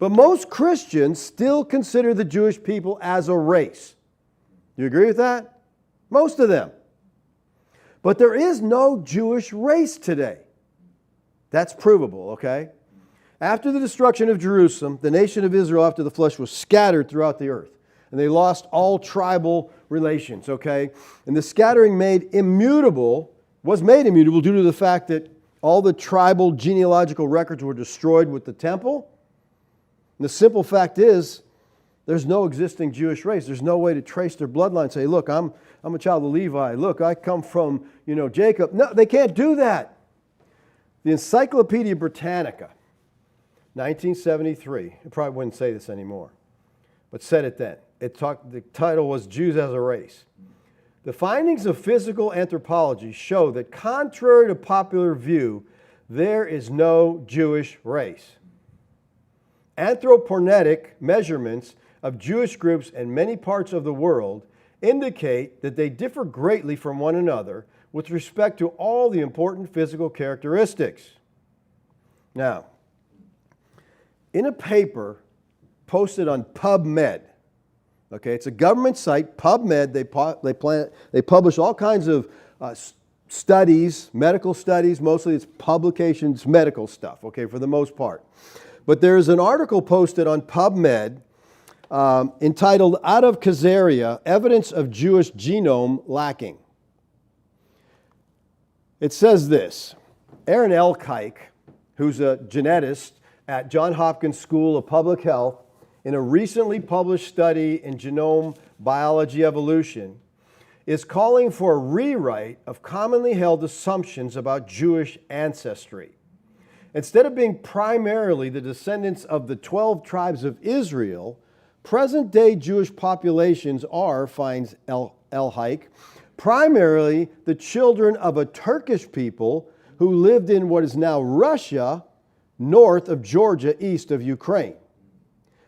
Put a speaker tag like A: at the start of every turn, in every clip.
A: But most Christians still consider the Jewish people as a race. Do you agree with that? Most of them. But there is no Jewish race today. That's provable, okay? After the destruction of Jerusalem, the nation of Israel after the flesh was scattered throughout the earth. And they lost all tribal relations, okay? And the scattering was made immutable due to the fact that all the tribal genealogical records were destroyed with the temple. And the simple fact is, there's no existing Jewish race. There's no way to trace their bloodline and say, look, I'm a child of Levi. Look, I come from, Jacob. No, they can't do that. The Encyclopedia Britannica, 1973, it probably wouldn't say this anymore, but said it then. The title was Jews as a Race. The findings of physical anthropology show that contrary to popular view, there is no Jewish race. Anthroponetic measurements of Jewish groups in many parts of the world indicate that they differ greatly from one another with respect to all the important physical characteristics. Now, in a paper posted on PubMed, okay, it's a government site, PubMed, they publish all kinds of studies, medical studies, mostly it's publications, medical stuff, okay, for the most part. But there is an article posted on PubMed entitled Out of Khazaria, Evidence of Jewish Genome Lacking. It says this: Aaron Elkike, who's a genetist at Johns Hopkins School of Public Health, in a recently published study in Genome Biology Evolution, is calling for a rewrite of commonly held assumptions about Jewish ancestry. Instead of being primarily the descendants of the 12 tribes of Israel, present-day Jewish populations are, finds Elkike, primarily the children of a Turkish people who lived in what is now Russia, north of Georgia, east of Ukraine.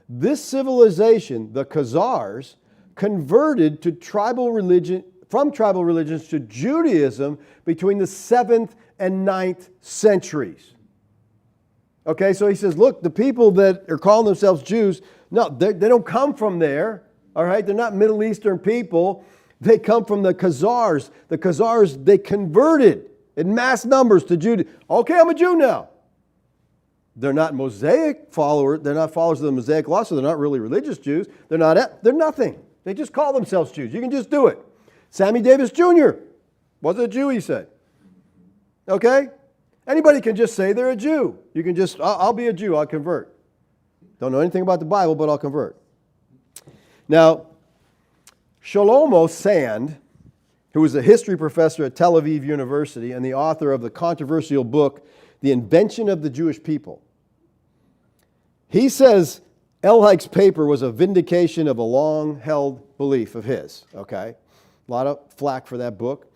A: This civilization, the Khazars, converted to from tribal religions to Judaism between the 7th and 9th centuries. Okay, so he says, look, the people that are calling themselves Jews, no, they don't come from there, all right? They're not Middle Eastern people. They come from the Khazars. The Khazars, they converted in mass numbers to Judaism. Okay, I'm a Jew now. They're not Mosaic followers. They're not followers of the Mosaic law, so they're not really religious Jews. They're nothing. They just call themselves Jews. You can just do it. Sammy Davis Jr. wasn't a Jew, he said. Okay? Anybody can just say they're a Jew. You can just, I'll be a Jew, I'll convert. Don't know anything about the Bible, but I'll convert. Now, Shlomo Sand, who was a history professor at Tel Aviv University and the author of the controversial book, The Invention of the Jewish People, he says Elkike's paper was a vindication of a long-held belief of his. Okay? A lot of flack for that book.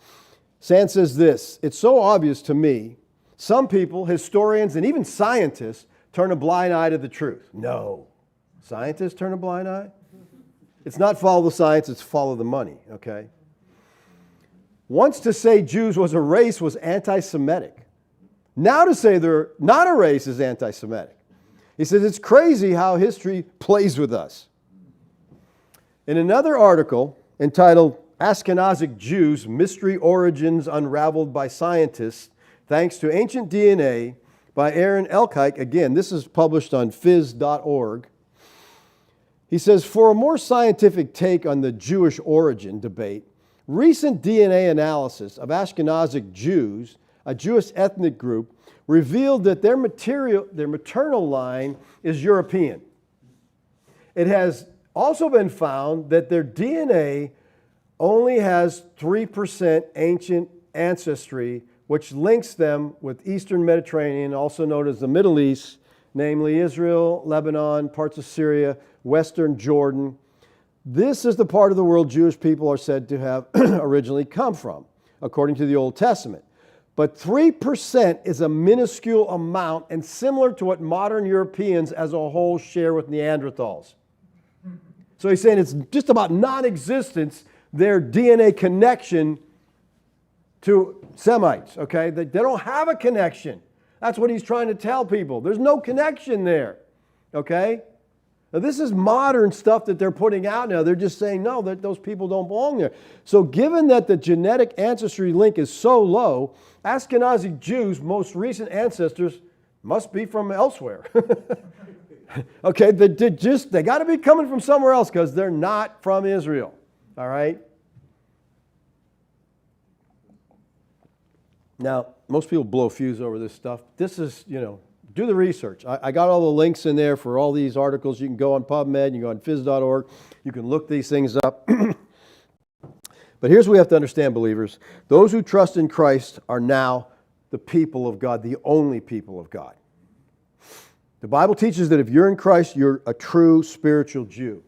A: Sand says this: it's so obvious to me, some people, historians, and even scientists turn a blind eye to the truth. No. Scientists turn a blind eye? It's not follow the science, it's follow the money, okay? Once to say Jews was a race was anti-Semitic. Now to say they're not a race is anti-Semitic. He says it's crazy how history plays with us. In another article entitled Ashkenazic Jews, Mystery Origins Unraveled by Scientists, Thanks to Ancient DNA by Aaron Elkike. Again, this is published on phys.org. He says, for a more scientific take on the Jewish origin debate, recent DNA analysis of Ashkenazic Jews, a Jewish ethnic group, revealed that their maternal line is European. It has also been found that their DNA only has 3% ancient ancestry, which links them with Eastern Mediterranean, also known as the Middle East, namely Israel, Lebanon, parts of Syria, Western Jordan. This is the part of the world Jewish people are said to have originally come from, according to the Old Testament. But 3% is a minuscule amount and similar to what modern Europeans as a whole share with Neanderthals. So he's saying it's just about non-existence, their DNA connection to Semites, okay? They don't have a connection. That's what he's trying to tell people. There's no connection there, Okay? Now, this is modern stuff that they're putting out now. They're just saying, no, that those people don't belong there. So given that the genetic ancestry link is so low, Ashkenazi Jews' most recent ancestors must be from elsewhere. Okay, they got to be coming from somewhere else because they're not from Israel. All right? Now, most people blow fuse over this stuff. This is, do the research. I got all the links in there for all these articles. You can go on PubMed, you can go on phys.org. You can look these things up. But here's what we have to understand, believers. Those who trust in Christ are now the people of God, the only people of God. The Bible teaches that if you're in Christ, you're a true spiritual Jew.